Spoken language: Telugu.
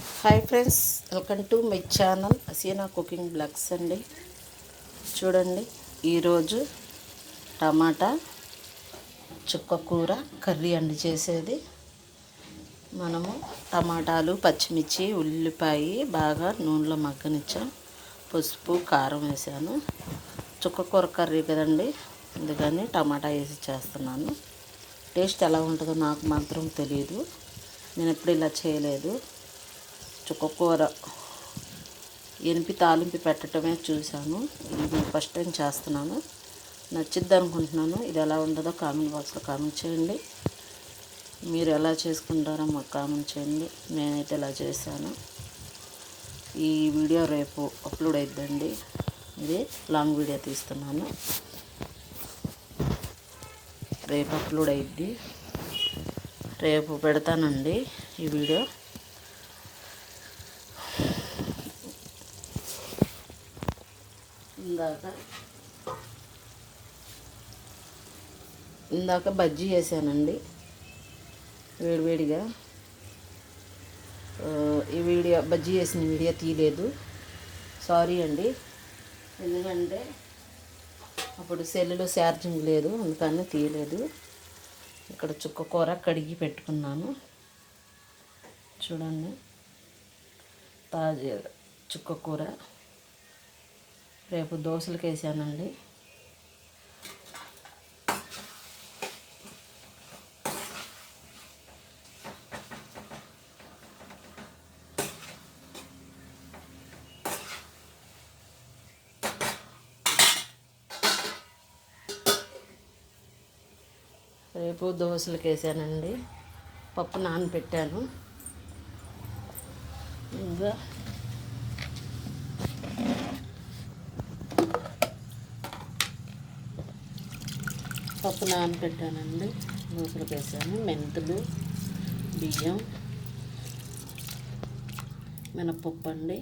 Hi friends, welcome to my channel Haseena cooking blogs అండి. చూడండి, ఈరోజు టమాటా చుక్కకూర కర్రీ అండి చేసేది. మనము టమాటాలు, పచ్చిమిర్చి, ఉల్లిపాయ బాగా నూనెలో మగ్గనిచ్చాం. పసుపు, కారం వేసాను. చుక్కకూర కర్రీ కదండి, అందుకని టమాటా వేసి చేస్తున్నాను. టేస్ట్ ఎలా ఉంటుందో నాకు మాత్రం తెలియదు, నేను ఎప్పుడు ఇలా చేయలేదు. చుక్కకూర ఎనిపి తాలింపు పెట్టడమే చూశాను, ఇది ఫస్ట్ టైం చేస్తున్నాను. నచ్చిద్ది అనుకుంటున్నాను. ఇది ఎలా ఉంటుందో కామెంట్ బాక్స్లో కామెంట్ చేయండి. మీరు ఎలా చేసుకుంటారో మాకు కామెంట్ చేయండి. నేనైతే ఇలా చేశాను. ఈ వీడియో రేపు అప్లోడ్ అయిద్దండి. ఇది లాంగ్ వీడియో తీస్తున్నాను, రేపు అప్లోడ్ అయిద్ది. రేపు పెడతానండి ఈ వీడియో. ఇందాక బజ్జీ వేసానండి వేడివేడిగా. ఈ వీడియో బజ్జీ వేసిన వీడియో తీయలేదు, సారీ అండి. ఎందుకంటే అప్పుడు సెల్లులో ఛార్జింగ్ లేదు, అందుకని తీయలేదు. ఇక్కడ చుక్కకూర కడిగి పెట్టుకున్నాను. చూడండి, తాజా చుక్కకూర రేపు దోశలకు వేసానండి. రేపు దోశలకు వేసానండి. పప్పు నానబెట్టాను. ఇంకా పప్పు నానబెట్టానండి, దోశలకు వేసాను. మెంతులు, బియ్యం, మినపప్పు అండి.